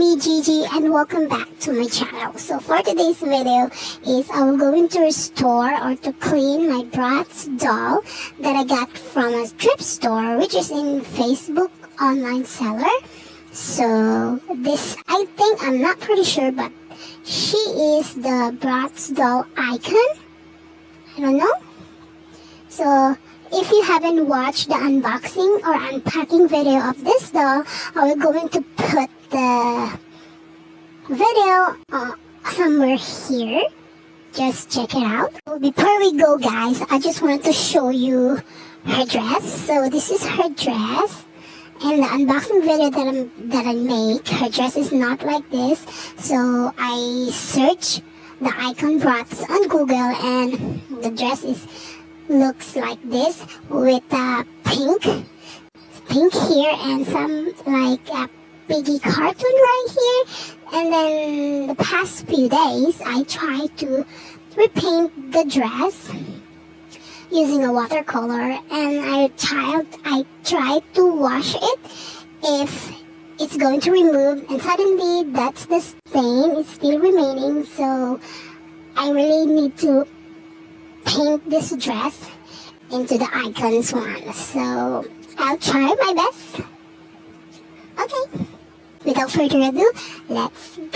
me, Gigi, and welcome back to my channel. So for today's video is I'm going to restore or to clean my Bratz doll that I got from a thrift store, which is in Facebook online seller. So this, I think, I'm not pretty sure, but she is the Bratz doll Icon. I don't know. So if you haven't watched the unboxing or unpacking video of this doll, I'm going to put the video somewhere here. Just check it out. Before we go, guys, I just wanted to show you her dress. So this is her dress. And the unboxing video that I make, her dress is not like this. So I searched the Iconz Bratz on Google, and the dress looks like this with pink here and some like a piggy cartoon right here. And then the past few days I tried to repaint the dress using a watercolor, and I tried to wash it if it's going to remove, and suddenly that's the stain is still remaining. So I really need to paint this dress into the Iconz one. So I'll try my best. Okay, without further ado, let's go!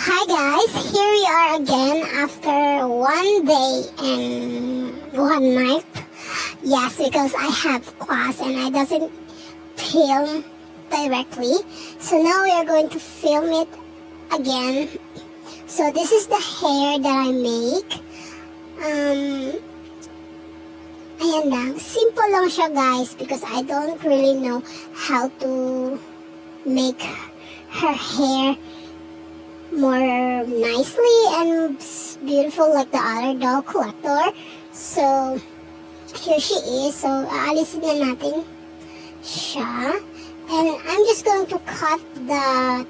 Hi guys, here we are again after 1 day and 1 night. Yes, because I have class and I doesn't film directly. So now we are going to film it again. So this is the hair that I make. Ayan lang. Simple lang siya guys because I don't really know how to make her hair more nicely and beautiful like the other doll collector. So here she is. So aalisin na natin siya. And I'm just going to cut the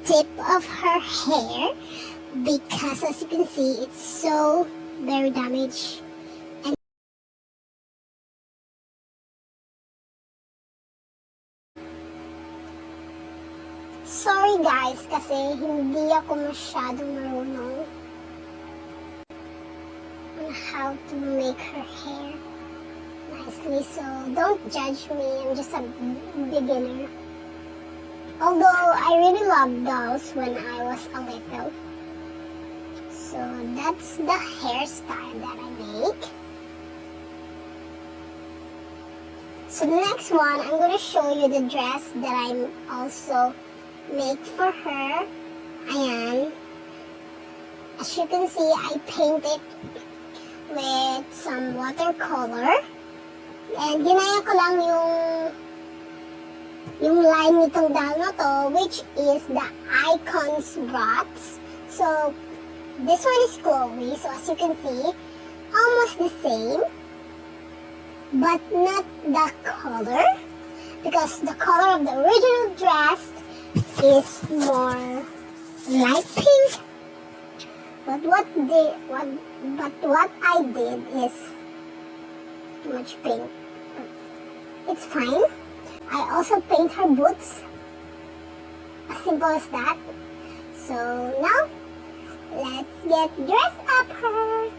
tip of her hair because as you can see it's so very damaged. And sorry guys kasi hindi ako masyadong marunong on how to make her hair nicely, so don't judge me, I'm just a beginner. Although I really loved dolls when I was a little. So that's the hairstyle that I make. So the next one, I'm going to show you the dress that I also make for her. Ayan. As you can see, I painted with some watercolor. And ginaya ko lang yung line nitong doll na to, which is the Iconz Bratz. So this one is Cloe. So as you can see, almost the same, but not the color, because the color of the original dress is more light pink. But what I did is too much pink. It's fine. I also paint her boots. As simple as that. So now, let's get dressed up her.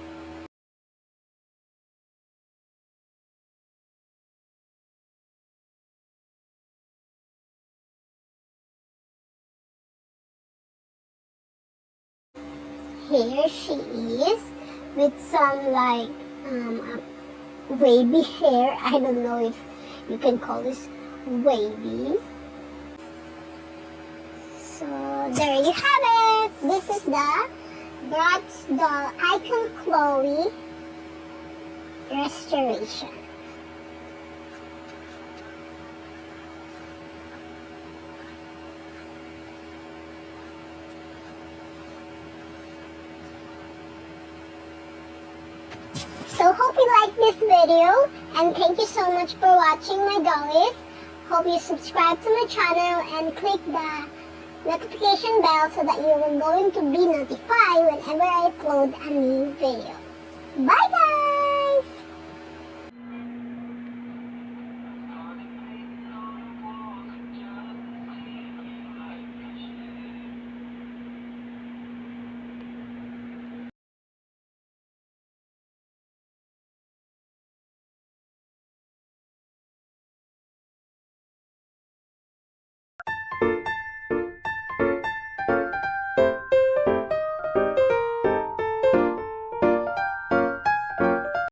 Here she is with some like wavy hair. I don't know if you can call this wavy. So there you have it. This is the Bratz doll Iconz Cloe restoration. So hope you like this video and thank you so much for watching my dollies. Hope you subscribe to my channel and click the notification bell so that you are going to be notified whenever I upload a new video. Bye guys!